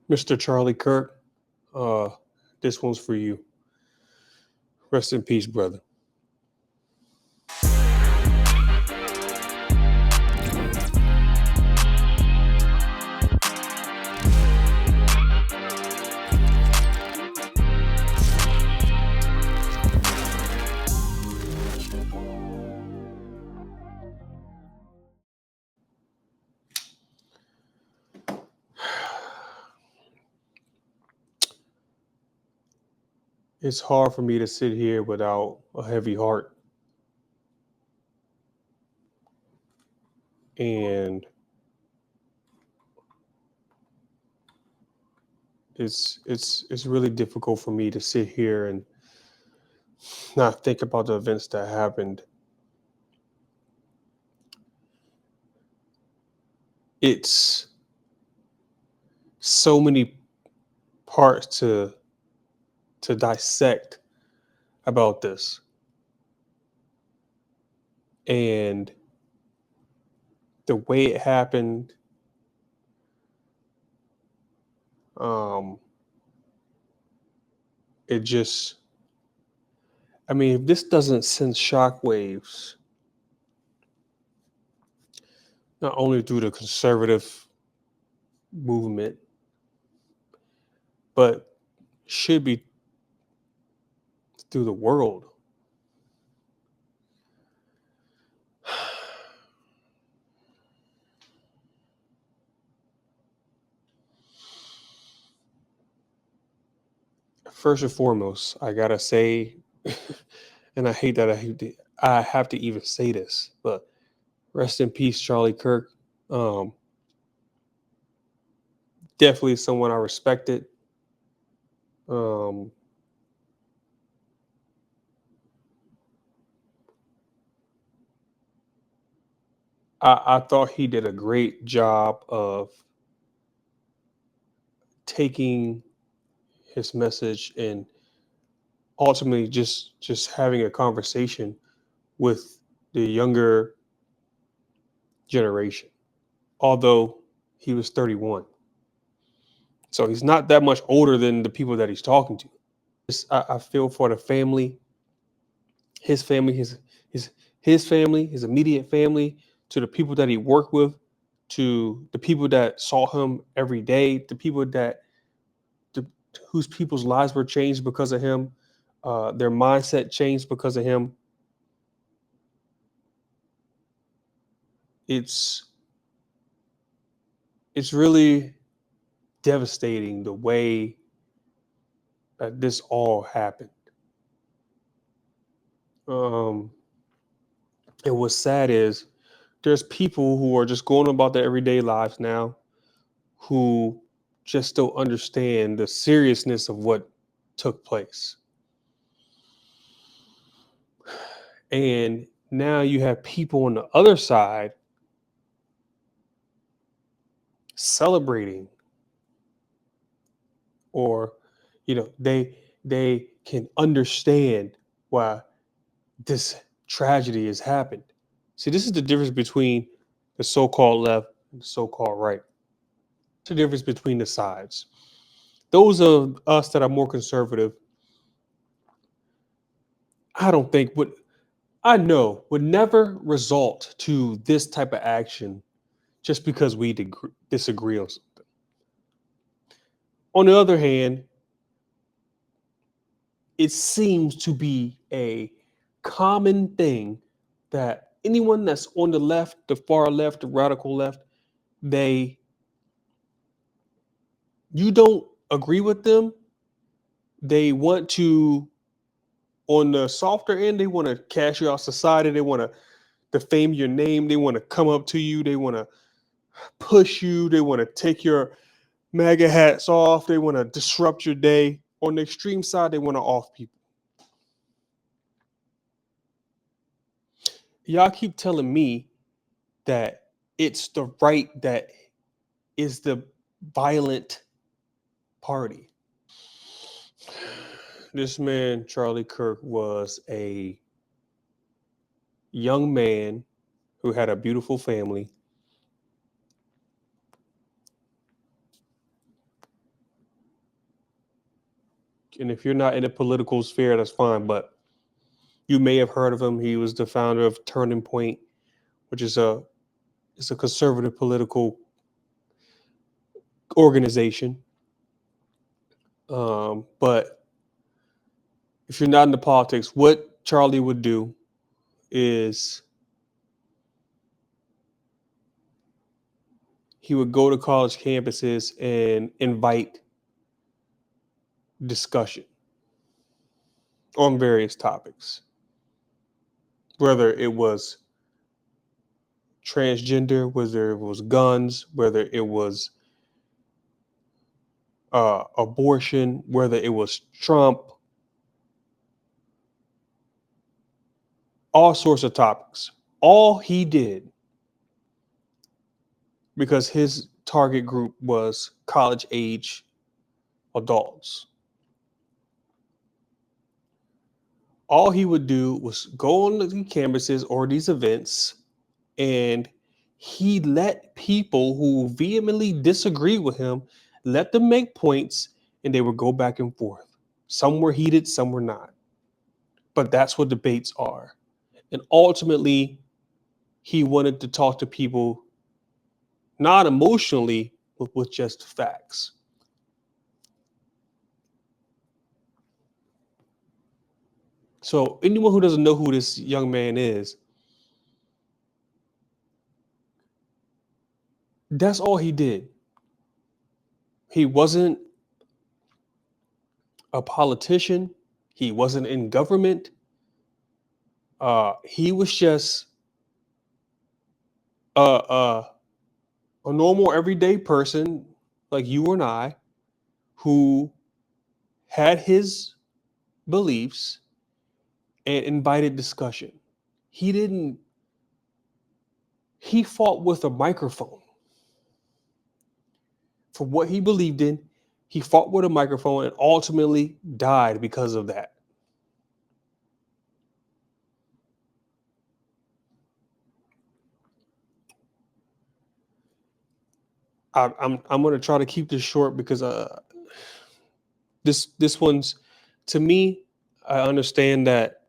Mr. Charlie Kirk, uh, this one's for you. Rest in peace, brother. It's hard for me to sit here without a heavy heart, and it's really difficult for me to sit here and not think about the events that happened. It's so many parts to dissect about this, and the way it happened. Um, it just, I mean, if this doesn't send shockwaves, not only through the conservative movement, but should be through the world. First and foremost, I gotta say, and I hate that I have to even say this, but rest in peace, Charlie Kirk. Um, Definitely someone I respected. Um, I thought he did a great job of taking his message and ultimately just having a conversation with the younger generation. Although he was 31, so he's not that much older than the people that he's talking to. I feel for the family, his family, his his family, his immediate family, to the people that he worked with, to the people that saw him every day, the people that the, whose people's lives were changed because of him, their mindset changed because of him. It's it's really devastating the way that this all happened. Um, and what's sad is there's people who are just going about their everyday lives now who just don't understand the seriousness of what took place. And now you have people on the other side celebrating, or they can understand why this tragedy has happened. See, this is the difference between the so-called left and the so-called right. It's the difference between the sides. Those of us that are more conservative, I don't think would I know would never result to this type of action just because we disagree on something. On the other hand, it seems to be a common thing that anyone that's on the left, the far left, the radical left, they you don't agree with them, they want to, on the softer end, they want to cash you out society, they want to defame your name, they want to come up to you, they want to push you, they want to take your MAGA hats off, they want to disrupt your day. On the extreme side, they want to off people. Y'all keep telling me that it's the right that is the violent party. This man, Charlie Kirk, was a young man who had a beautiful family. And if you're not in the political sphere, that's fine. But you may have heard of him. He was the founder of Turning Point, which is a conservative political organization. But if you're not into politics, what Charlie would do is he would go to college campuses and invite discussion on various topics, whether it was transgender, whether it was guns, whether it was abortion, whether it was Trump, all sorts of topics. All he did, because his target group was college age adults, all he would do was go on the campuses or these events, and he let people who vehemently disagree with him, let them make points, and they would go back and forth. Some were heated, some were not. But that's what debates are. And ultimately, he wanted to talk to people not emotionally, but with just facts. So anyone who doesn't know who this young man is, that's all he did. He wasn't a politician. He wasn't in government. He was just a normal, everyday person like you and I, who had his beliefs and invited discussion. He didn't. He fought with a microphone for what he believed in. He fought with a microphone and ultimately died because of that. I'm going to try to keep this short because this one's, to me, I understand that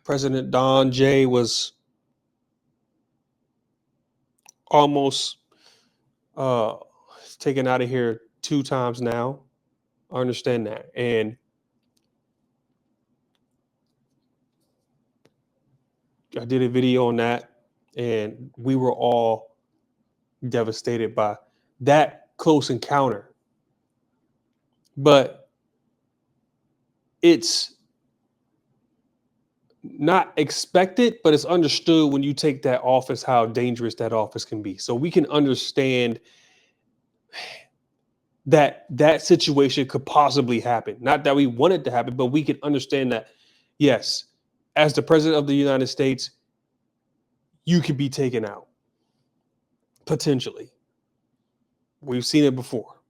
President Don J was almost uh, taken out of here 2 times now. I understand that, and I did a video on that, and we were all devastated by that close encounter. But it's not expected, but it's understood when you take that office how dangerous that office can be. So we can understand that that situation could possibly happen. Not that we want it to happen, but we can understand that, yes, as the president of the United States, you could be taken out potentially. We've seen it before.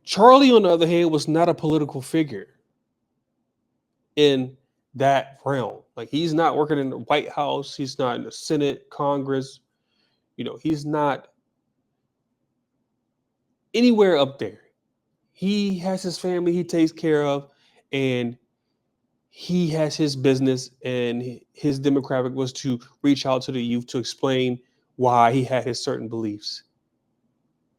Charlie, on the other hand, was not a political figure in that realm. Like, he's not working in the White House. He's not in the Senate, Congress. He's not anywhere up there. He has his family he takes care of, and he has his business, and his demographic was to reach out to the youth to explain why he had his certain beliefs.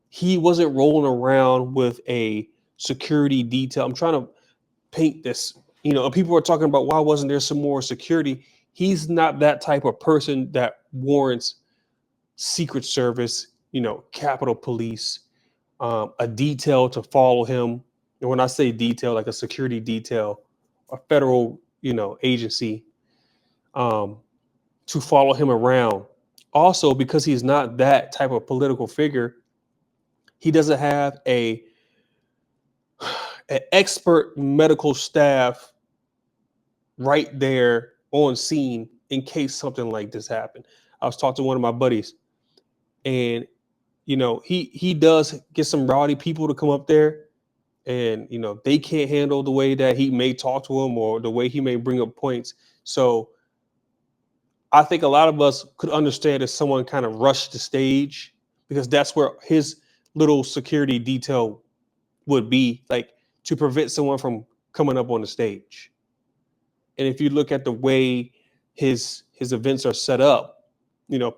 He wasn't rolling around with a security detail. I'm trying to paint this. People are talking about why wasn't there some more security. He's not that type of person that warrants Secret Service, Capitol Police, a detail to follow him. And when I say detail, like a security detail, a federal, agency, to follow him around. Also, because he's not that type of political figure, he doesn't have an expert medical staff right there on scene in case something like this happened. I was talking to one of my buddies, and he does get some rowdy people to come up there, and they can't handle the way that he may talk to them or the way he may bring up points. So I think a lot of us could understand if someone kind of rushed the stage, because that's where his little security detail would be, like to prevent someone from coming up on the stage. And if you look at the way his events are set up,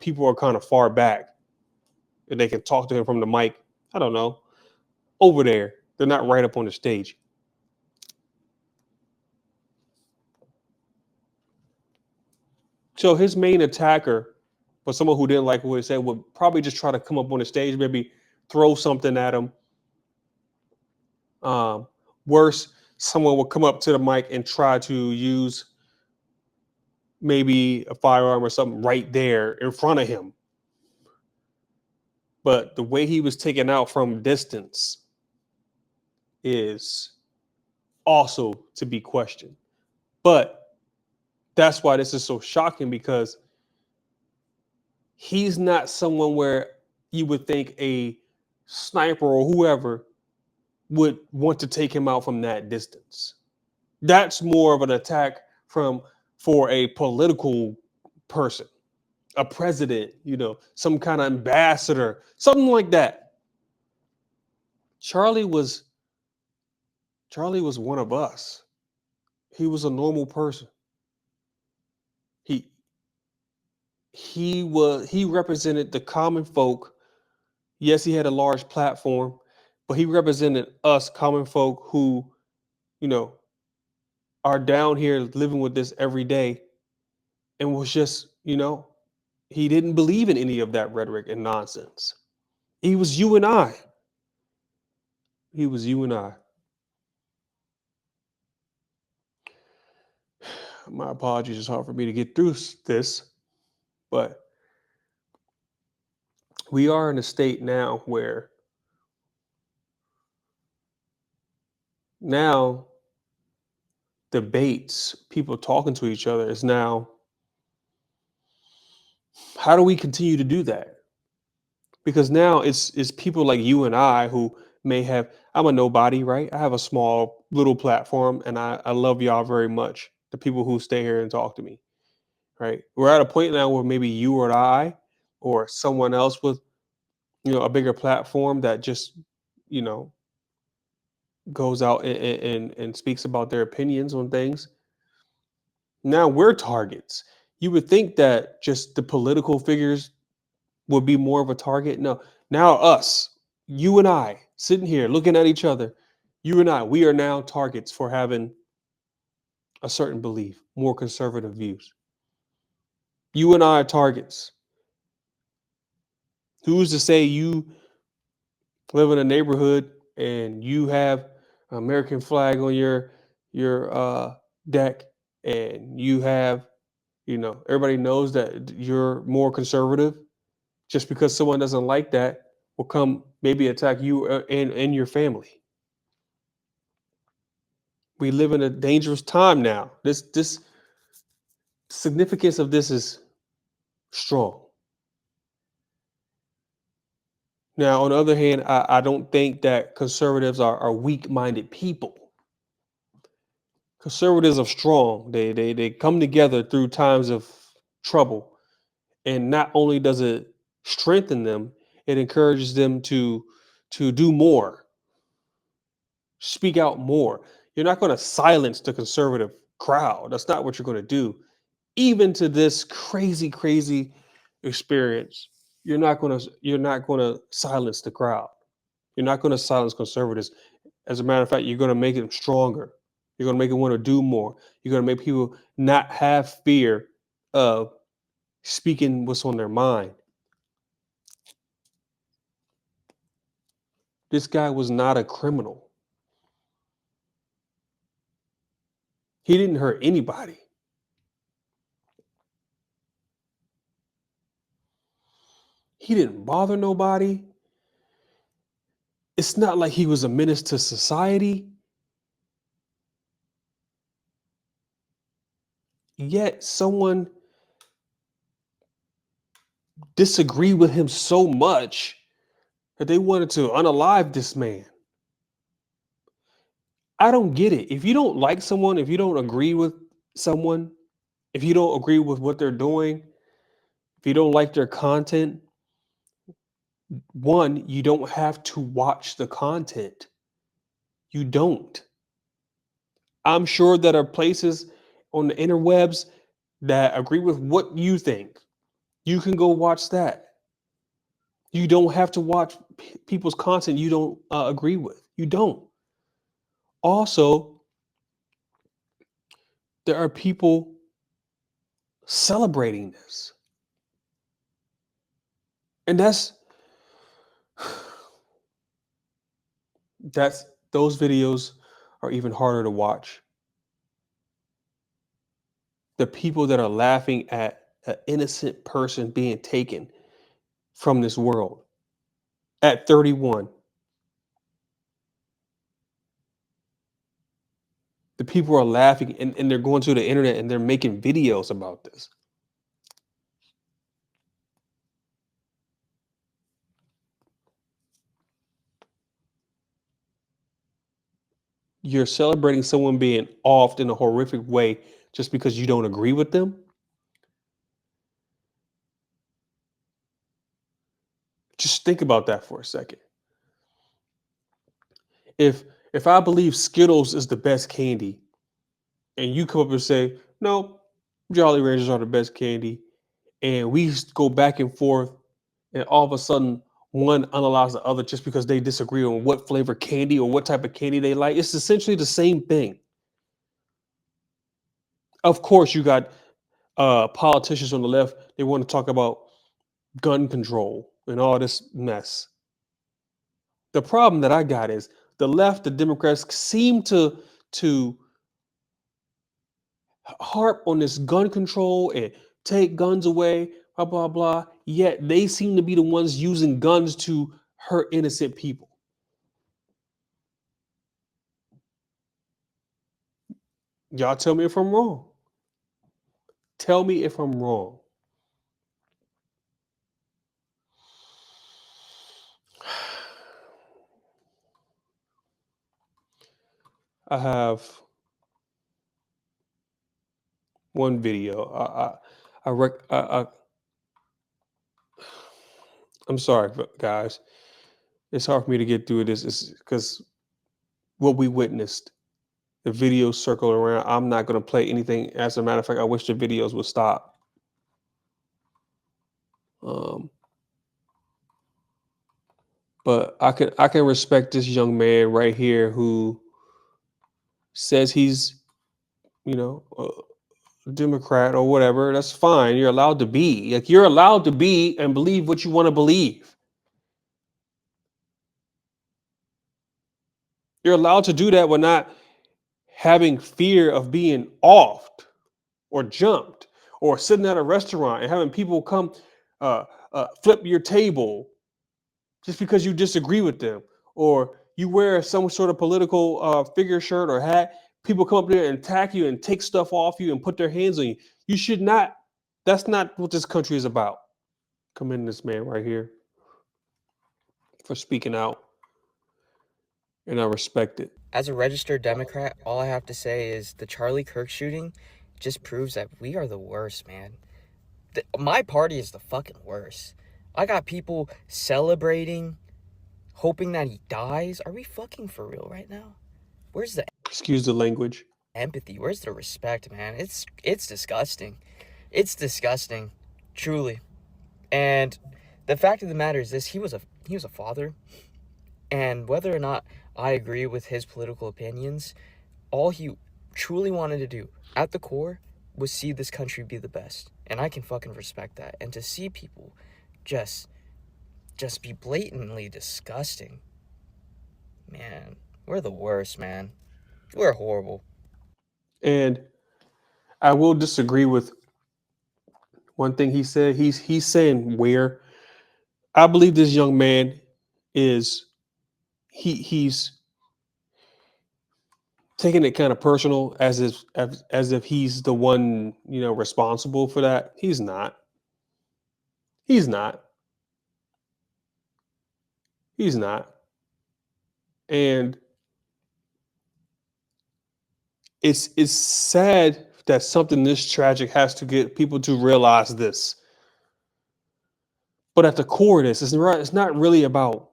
people are kind of far back and they can talk to him from the mic. I don't know, over there. They're not right up on the stage. So his main attacker, for someone who didn't like what he said, would probably just try to come up on the stage, maybe throw something at him. Um, Worse, someone would come up to the mic and try to use maybe a firearm or something right there in front of him. But the way he was taken out from distance is also to be questioned. But that's why this is so shocking, because he's not someone where you would think a sniper or whoever would want to take him out from that distance. That's more of an attack for a political person, a president, some kind of ambassador, something like that. Charlie was Charlie was one of us. He was a normal person. He he represented the common folk. Yes, he had a large platform, but he represented us common folk who, you know, are down here living with this every day, and was just, he didn't believe in any of that rhetoric and nonsense. He was you and I. He was you and I. My apologies. It's hard for me to get through this, but we are in a state now where now debates, people talking to each other, is now, how do we continue to do that? Because now it's people like you and I who may have, I'm a nobody, right? I have a small little platform, and I love y'all very much. The people who stay here and talk to me, right? We're at a point now where maybe you or I or someone else with, a bigger platform that just, you know, goes out and speaks about their opinions on things. Now we're targets. You would think that just the political figures would be more of a target. No, now us, you and I, sitting here looking at each other, you and I, we are now targets for having a certain belief, more conservative views. You and I are targets. Who's to say you live in a neighborhood and you have an American flag on your deck, and you have, everybody knows that you're more conservative. Just because someone doesn't like that will come maybe attack you and your family. We live in a dangerous time now. This significance of this is strong. Now, on the other hand, I don't think that conservatives are weak-minded people. Conservatives are strong. They come together through times of trouble, and not only does it strengthen them, it encourages them to do more, speak out more. You're not going to silence the conservative crowd. That's not what you're going to do. Even to this crazy, crazy experience, you're not going to silence the crowd. You're not going to silence conservatives. As a matter of fact, you're going to make them stronger. You're going to make them want to do more. You're going to make people not have fear of speaking what's on their mind. This guy was not a criminal. He didn't hurt anybody. He didn't bother nobody. It's not like he was a menace to society. Yet someone disagreed with him so much that they wanted to unalive this man. I don't get it. If you don't like someone, if you don't agree with someone, if you don't agree with what they're doing, if you don't like their content, One, you don't have to watch the content. You don't. I'm sure that are places on the interwebs that agree with what you think. You can go watch that. You don't have to watch people's content you don't agree with. You don't. Also, there are people celebrating this. And that's those videos are even harder to watch. The people that are laughing at an innocent person being taken from this world at 31. The people are laughing and they're going to the internet and they're making videos about this. You're celebrating someone being offed in a horrific way just because you don't agree with them. Just think about that for a second. If if I believe Skittles is the best candy, and you come up and say, no, Jolly Ranchers are the best candy, and we go back and forth, and all of a sudden one unallows the other just because they disagree on what flavor candy or what type of candy they like. It's essentially the same thing. Of course, you got politicians on the left. They want to talk about gun control and all this mess. The problem that I got is the left, the Democrats seem to harp on this gun control and take guns away, blah blah blah. Yet they seem to be the ones using guns to hurt innocent people. Y'all tell me if I'm wrong. Tell me if I'm wrong. I have one video. I'm sorry, guys. It's hard for me to get through this. It's because what we witnessed, the videos circle around. I'm not going to play anything. As a matter of fact, I wish the videos would stop. Um, but I can respect this young man right here who says he's a Democrat or whatever. That's fine. You're allowed to be like you're allowed to be and believe what you want to believe. You're allowed to do that when not having fear of being offed or jumped or sitting at a restaurant and having people come flip your table just because you disagree with them, or you wear some sort of political figure shirt or hat. People come up there and attack you and take stuff off you and put their hands on you. You should not. That's not what this country is about. Commend this man right here for speaking out, and I respect it. As a registered Democrat, all I have to say is the Charlie Kirk shooting just proves that we are the worst, man. My party is the fucking worst. I got people celebrating, hoping that he dies. Are we fucking for real right now? Where's the Excuse the language. empathy? Where's the respect, man? It's disgusting. It's disgusting, truly. And the fact of the matter is this: he was a father, and whether or not I agree with his political opinions, all he truly wanted to do at the core was see this country be the best. And I can fucking respect that. And to see people just be blatantly disgusting, man, we're the worst, man. We're horrible. And I will disagree with one thing he said. He's saying where I believe this young man is he's taking it kind of personal as if he's the one responsible for that. He's not. He's not. He's not. And it's sad that something this tragic has to get people to realize this. But at the core of this, it's not really about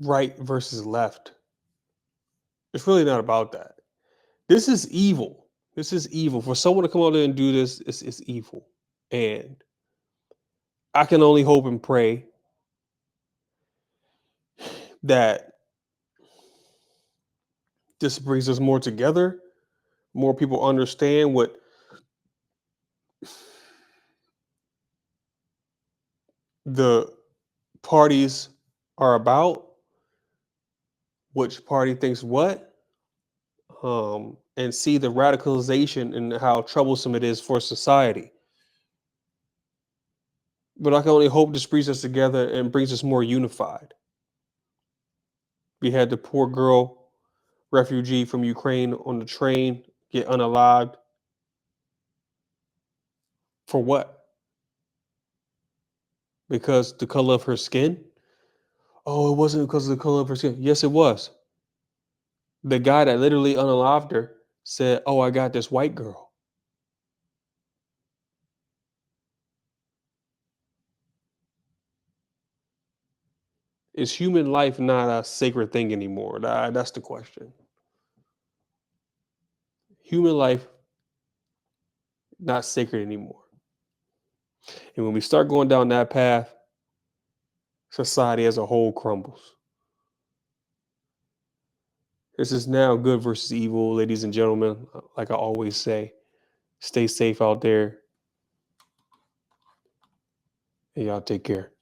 right versus left. It's really not about that. This is evil. This is evil. For someone to come out there and do this, it's evil. And I can only hope and pray that this brings us more together. More people understand what the parties are about, which party thinks what, and see the radicalization and how troublesome it is for society. But I can only hope this brings us together and brings us more unified. We had the poor girl refugee from Ukraine on the train get unalived. For what? Because the color of her skin? Oh, it wasn't because of the color of her skin. Yes, it was. The guy that literally unalived her said, "Oh, I got this white girl." Is human life not a sacred thing anymore? That's the question. Human life not sacred anymore. And when we start going down that path, society as a whole crumbles. This is now good versus evil, ladies and gentlemen. Like I always say, stay safe out there, and y'all take care.